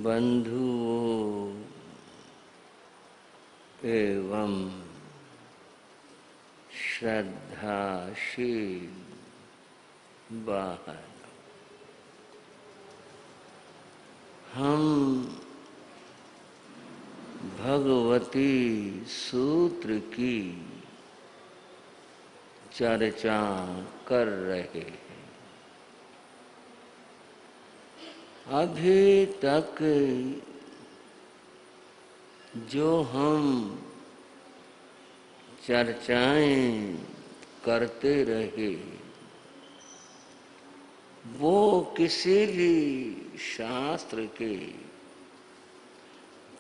बंधुओं एवं श्रद्धाशील बाहर हम भगवती सूत्र की चर्चा कर रहे हैं। अभी तक जो हम चर्चाएं करते रहे वो किसी भी शास्त्र के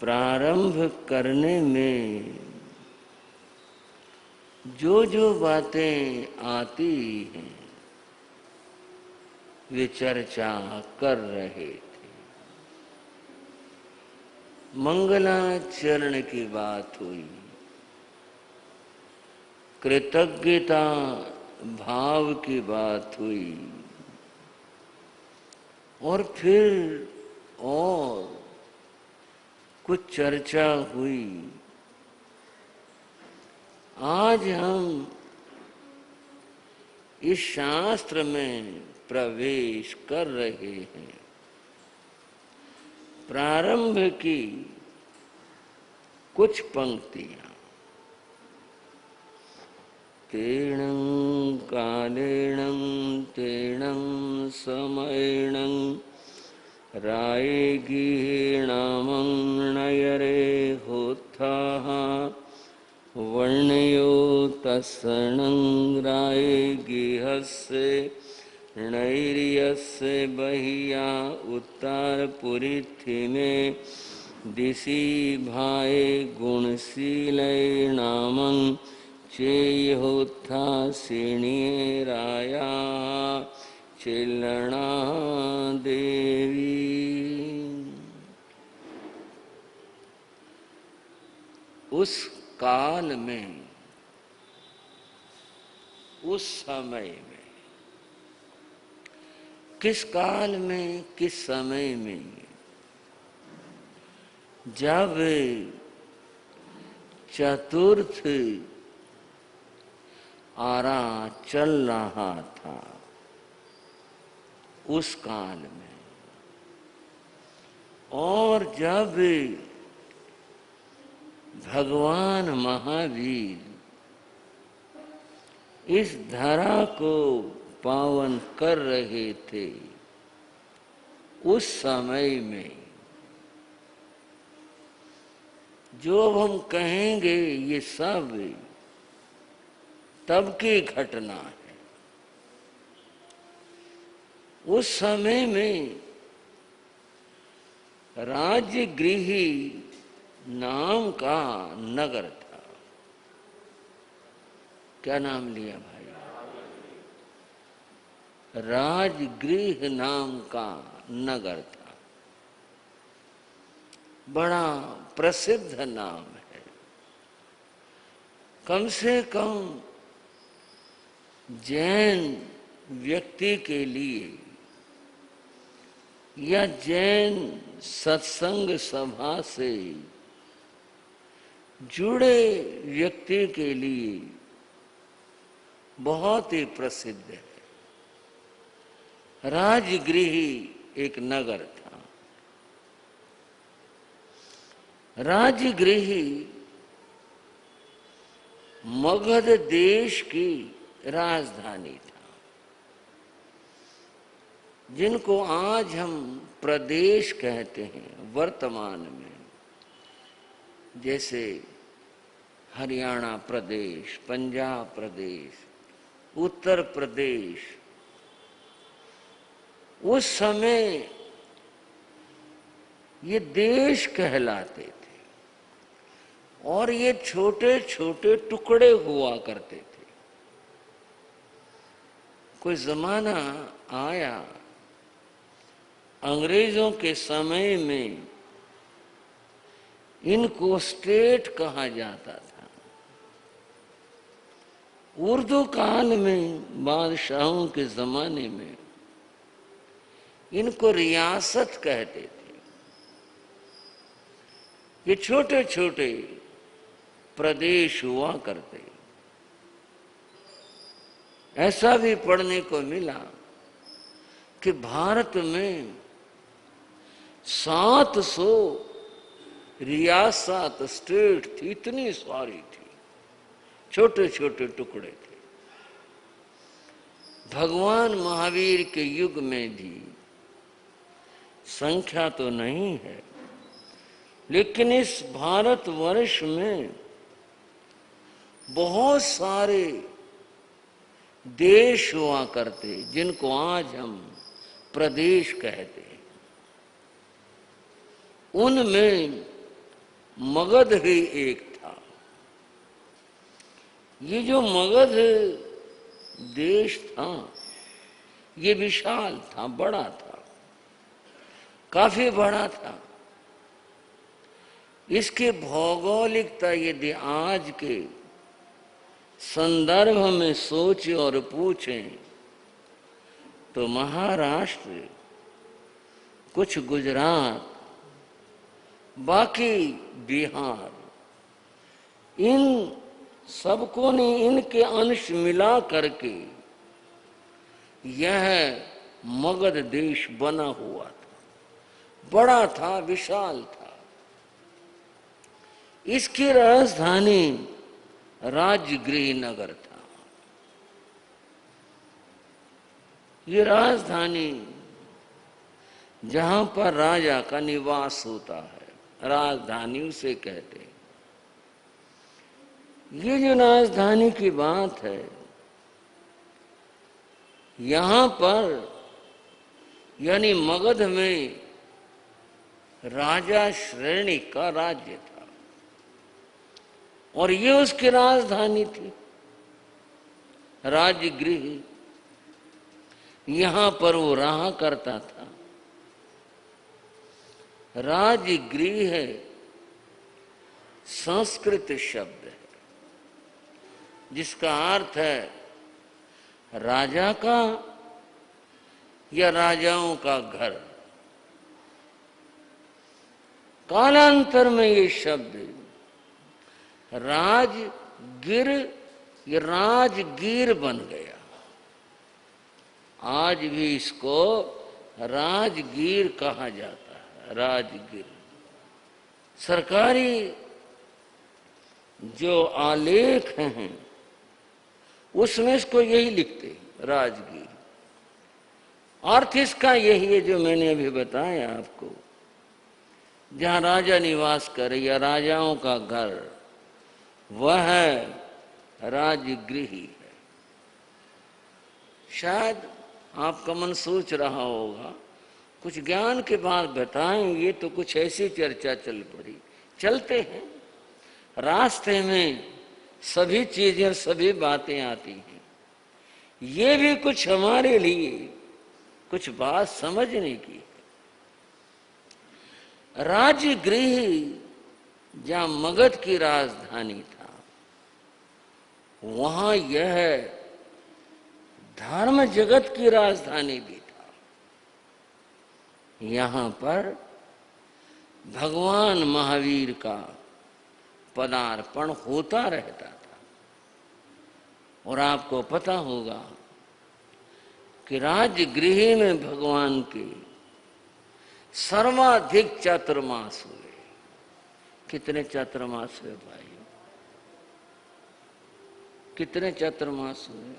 प्रारंभ करने में जो जो बातें आती हैं वे चर्चा कर रहे थे। मंगलाचरण की बात हुई, कृतज्ञता भाव की बात हुई और फिर और कुछ चर्चा हुई। आज हम इस शास्त्र में प्रवेश कर रहे हैं। प्रारंभ की कुछ पंक्तियां। तेणं कालेणं तेणं समयेणं रायगीणामं नयरे होत्थाः वर्णयो तत्सरणं रायगीहस्य नैर्यस्य बहिया उत्तरपुरीथि में दिशि भाए गुणशीलैर्नामं चेयोत्था श्रेणीये राया चिल्लणा देवी। उस काल में, उस समय में, किस काल में, किस समय में, जब चतुर्थ आरा चल रहा था, उस काल में, और जब भगवान महावीर इस धरा को पावन कर रहे थे, उस समय में जो हम कहेंगे ये सब तब की घटना है। उस समय में राजगृही नाम का नगर था। क्या नाम लिया भाई? राजगृह नाम का नगर था। बड़ा प्रसिद्ध नाम है। कम से कम जैन व्यक्ति के लिए या जैन सत्संग सभा से जुड़े व्यक्ति के लिए बहुत ही प्रसिद्ध है। राजगृही एक नगर था। राजगृही मगध देश की राजधानी था, जिनको आज हम प्रदेश कहते हैं वर्तमान में। जैसे हरियाणा प्रदेश, पंजाब प्रदेश, उत्तर प्रदेश। उस समय ये देश कहलाते थे और ये छोटे छोटे टुकड़े हुआ करते थे। कोई जमाना आया अंग्रेजों के समय में इनको स्टेट कहा जाता था। उर्दू काल में बादशाहों के जमाने में इनको रियासत कहते थे। ये छोटे छोटे प्रदेश हुआ करते। ऐसा भी पढ़ने को मिला कि भारत में 700 रियासत स्टेट थी, इतनी सारी थी, छोटे छोटे टुकड़े थे। भगवान महावीर के युग में भी संख्या तो नहीं है, लेकिन इस भारतवर्ष में बहुत सारे देश हुआ करते जिनको आज हम प्रदेश कहते हैं। उनमें मगध ही एक था। ये जो मगध देश था ये विशाल था, बड़ा था, काफी बड़ा था। इसकी भौगोलिकता यदि आज के संदर्भ में सोचे और पूछें तो महाराष्ट्र, कुछ गुजरात, बाकी बिहार, इन सबको ने इनके अंश मिला करके यह मगध देश बना हुआ था। बड़ा था, विशाल था। इसकी राजधानी राजगृह नगर था। ये राजधानी जहां पर राजा का निवास होता है, राजधानी उसे कहते हैं। ये जो राजधानी की बात है, यहां पर यानी मगध में राजा श्रेणी का राज्य था और ये उसकी राजधानी थी, राजगृह। यहां पर वो रहा करता था। राजगृह संस्कृत शब्द है जिसका अर्थ है राजा का या राजाओं का घर। कालांतर में ये शब्द राजगिर या राजगीर बन गया। आज भी इसको राजगीर कहा जाता है, राजगीर। सरकारी जो आलेख हैं उसमें इसको यही लिखते, राजगीर। अर्थ इसका यही है जो मैंने अभी बताया आपको, जहां राजा निवास करे या राजाओं का घर, वह राजगृह है। शायद आपका मन सोच रहा होगा कुछ ज्ञान के बाद बताएंगे, तो कुछ ऐसी चर्चा चल पड़ी। चलते हैं, रास्ते में सभी चीजें, सभी बातें आती हैं। ये भी कुछ हमारे लिए कुछ बात समझने की है। राजगृह जहां मगध की राजधानी था, वहां यह धर्म जगत की राजधानी भी था। यहां पर भगवान महावीर का पदार्पण होता रहता था। और आपको पता होगा कि राजगृह में भगवान के सर्वाधिक चातुर्मास हुए। कितने चातुर्मास हुए भाइयों? कितने चातुर्मास हुए?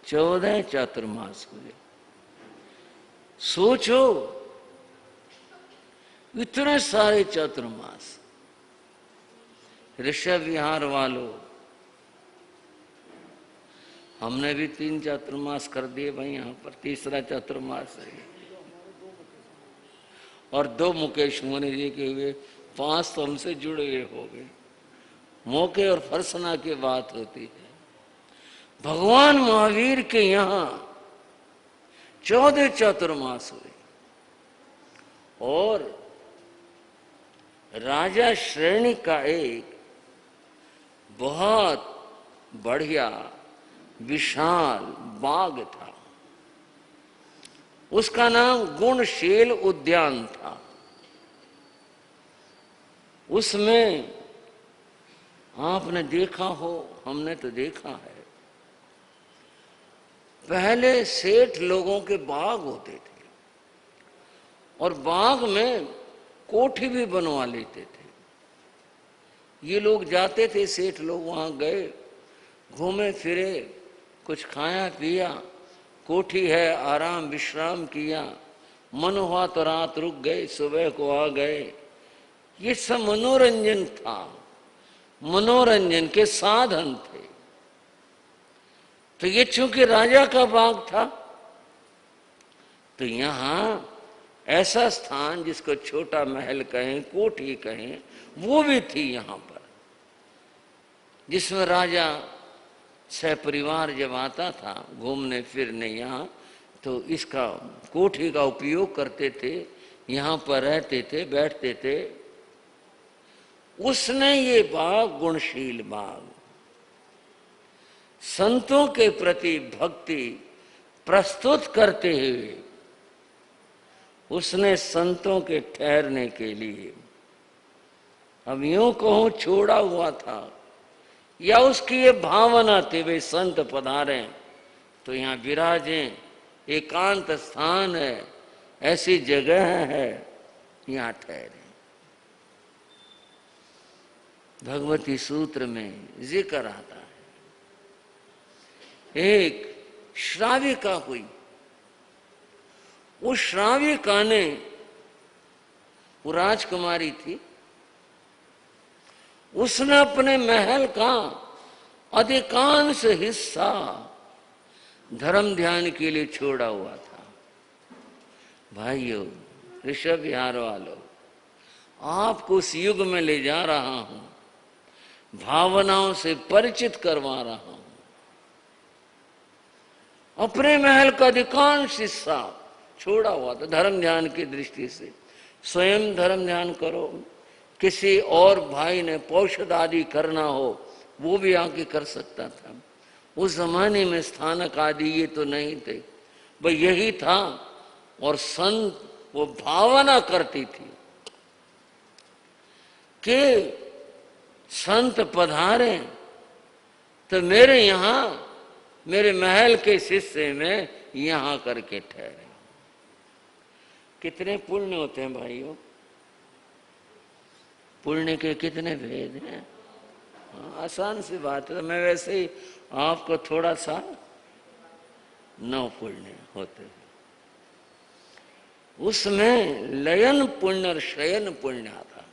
14 चातुर्मास हुए। सोचो, इतने सारे चातुर्मास। ऋषभ विहार वालों, हमने भी 3 चातुर्मास कर दिए भाई, यहाँ पर तीसरा चातुर्मास है। और 2 मुकेश मुनि जी के हुए, 5 तो हमसे जुड़े हुए हो गए। मौके और फरसना की बात होती है। भगवान महावीर के यहाँ 14 चातुर्मास हुए और राजा श्रेणी का एक बहुत बढ़िया विशाल बाग था। उसका नाम गुणशील उद्यान था। उसमें आपने देखा हो, हमने तो देखा है, पहले सेठ लोगों के बाग होते थे और बाग में कोठी भी बनवा लेते थे। ये लोग जाते थे, सेठ लोग वहां गए, घूमे फिरे, कुछ खाया पिया, कोठी है, आराम विश्राम किया, मन हुआ तो रात रुक गए, सुबह को आ गए। ये सब मनोरंजन था, मनोरंजन के साधन थे। तो ये चूंकि राजा का बाग था, तो यहां ऐसा स्थान जिसको छोटा महल कहें, कोठी कहें, वो भी थी यहां पर, जिसमें राजा सहपरिवार जब आता था घूमने फिरने यहाँ, तो इसका कोठी का उपयोग करते थे, यहाँ पर रहते थे, बैठते थे। उसने ये बाग, गुणशील बाग, संतों के प्रति भक्ति प्रस्तुत करते हुए, उसने संतों के ठहरने के लिए, अब यूं कहूं छोड़ा हुआ था, या उसकी ये भावना थी वे संत पधारे तो यहाँ विराजें, एकांत स्थान है, ऐसी जगह है, यहाँ ठहरे। भगवती सूत्र में जिक्र आता है, एक श्राविका हुई, उस श्राविका ने, वो राजकुमारी थी, उसने अपने महल का अधिकांश हिस्सा धर्म ध्यान के लिए छोड़ा हुआ था। भाइयों, ऋषभ विहार वालों, आपको उस युग में ले जा रहा हूं, भावनाओं से परिचित करवा रहा हूं। अपने महल का अधिकांश हिस्सा छोड़ा हुआ था धर्म ध्यान की दृष्टि से। स्वयं धर्म ध्यान करो, किसी और भाई ने पौषध आदि करना हो वो भी आके कर सकता था। उस जमाने में स्थानक आदि ये तो नहीं थे, भाई यही था। और संत वो भावना करती थी कि संत पधारे तो मेरे यहाँ, मेरे महल के हिस्से में यहाँ करके ठहरे। कितने पुण्य होते हैं भाइयों, पुण्य के कितने भेद हैं। आसान सी बात है। मैं वैसे ही आपको थोड़ा सा 9 पुण्य होते हैं, उसमें लयन पुण्य और शयन पुण्य आता है।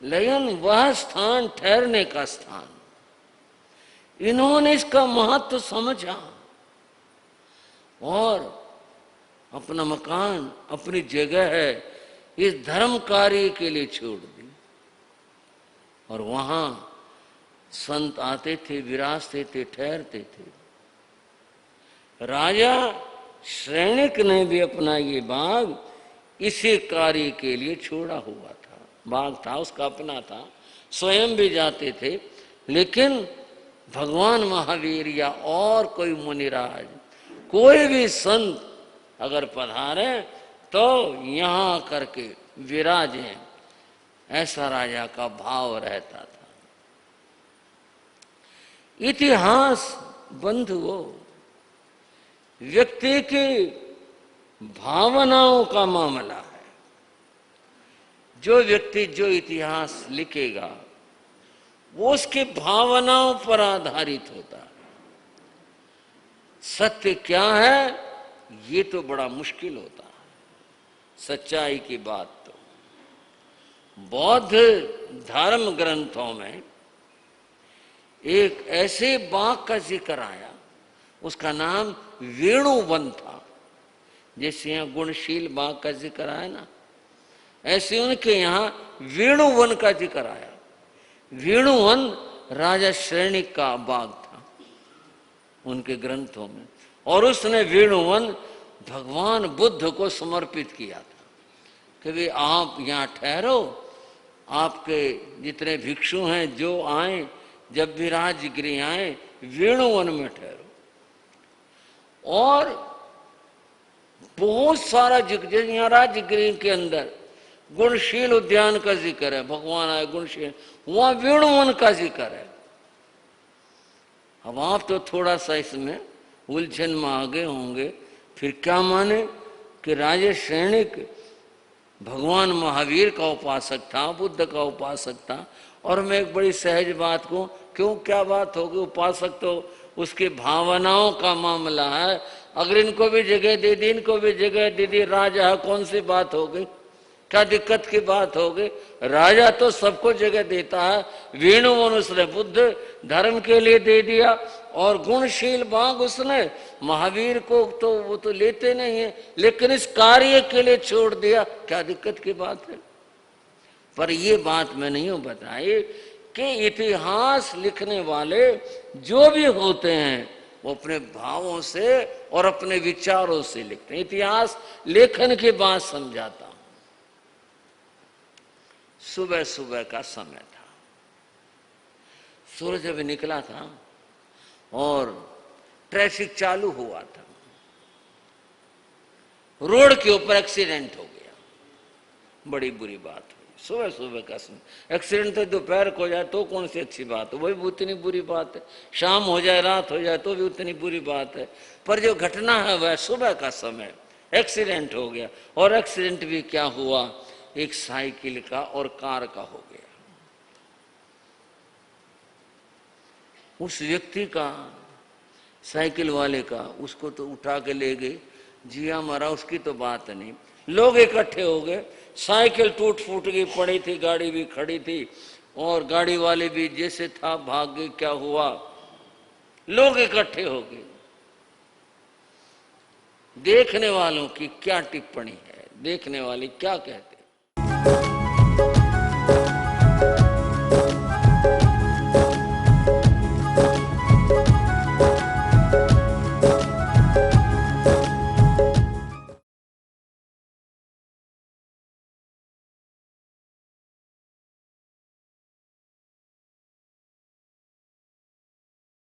लयन वह स्थान, ठहरने का स्थान, इन्होंने इसका महत्व समझा और अपना मकान, अपनी जगह है, इस धर्म कार्य के लिए छोड़ दी। और वहां संत आते थे, विराजते थे, ठहरते थे। राजा श्रेणिक ने भी अपना ये बाग इसी कार्य के लिए छोड़ा हुआ था। बाग था उसका अपना था, स्वयं भी जाते थे। लेकिन भगवान महावीर या और कोई मुनिराज, कोई भी संत अगर पधारे तो यहाँ करके विराजें, ऐसा राजा का भाव रहता था। इतिहास बंधुओं, व्यक्ति की भावनाओं का मामला है। जो व्यक्ति जो इतिहास लिखेगा वो उसकी भावनाओं पर आधारित होता है। सत्य क्या है ये तो बड़ा मुश्किल होता है, सच्चाई की बात। तो बौद्ध धर्म ग्रंथों में एक ऐसे बाग का जिक्र आया, उसका नाम वेणुवन था। जैसे यहाँ गुणशील बाग का जिक्र आया ना, ऐसे उनके यहाँ वेणुवन का जिक्र आया। वेणुवन राजा श्रेणिक का बाग था उनके ग्रंथों में, और उसने वेणुवन भगवान बुद्ध को समर्पित किया था कि वे आप यहाँ ठहरो, आपके जितने भिक्षु हैं जो आए, जब भी राजगृह आए वेणुवन में ठहरो। और बहुत सारा यहाँ राजगृह के अंदर गुणशील उद्यान का जिक्र है, भगवान आए गुणशील, वहां वेणुवन का जिक्र है। अब आप तो थोड़ा सा इसमें उलझन में आगे होंगे, फिर क्या माने कि राजा सैनिक भगवान महावीर का उपासक था, बुद्ध का उपासक था। और मैं एक बड़ी सहज बात को, क्यों क्या बात होगी, उपासक तो उसकी भावनाओं का मामला है। अगर इनको भी जगह दे दी, इनको भी जगह दे दी, राजा है, कौन सी बात हो गई, क्या दिक्कत की बात हो गई। राजा तो सबको जगह देता है। वेणुवन उसने बुद्ध धर्म के लिए दे दिया, और गुणशील बाग उसने महावीर को तो वो तो लेते नहीं है, लेकिन इस कार्य के लिए छोड़ दिया, क्या दिक्कत की बात है। पर ये बात मैं नहीं बताई कि इतिहास लिखने वाले जो भी होते हैं वो अपने भावों से और अपने विचारों से लिखते हैं। इतिहास लेखन की बात समझाता हूं। सुबह सुबह का समय था, सूरज अभी निकला था और ट्रैफिक चालू हुआ था। रोड के ऊपर एक्सीडेंट हो गया, बड़ी बुरी बात हुई। सुबह सुबह का समय एक्सीडेंट तो दोपहर को हो जाए तो कौन सी अच्छी बात है, वही भी उतनी बुरी बात है। शाम हो जाए, रात हो जाए तो भी उतनी बुरी बात है। पर जो घटना है वह सुबह का समय एक्सीडेंट हो गया। और एक्सीडेंट भी क्या हुआ, एक साइकिल का और कार का हो गया। उस व्यक्ति का, साइकिल वाले का, उसको तो उठा के ले गए, जिया मरा उसकी तो बात नहीं। लोग इकट्ठे हो गए, साइकिल टूट फूट गई, पड़ी थी, गाड़ी भी खड़ी थी, और गाड़ी वाले भी जैसे था भाग गए। क्या हुआ, लोग इकट्ठे हो गए। देखने वालों की क्या टिप्पणी है, देखने वाले क्या कहते,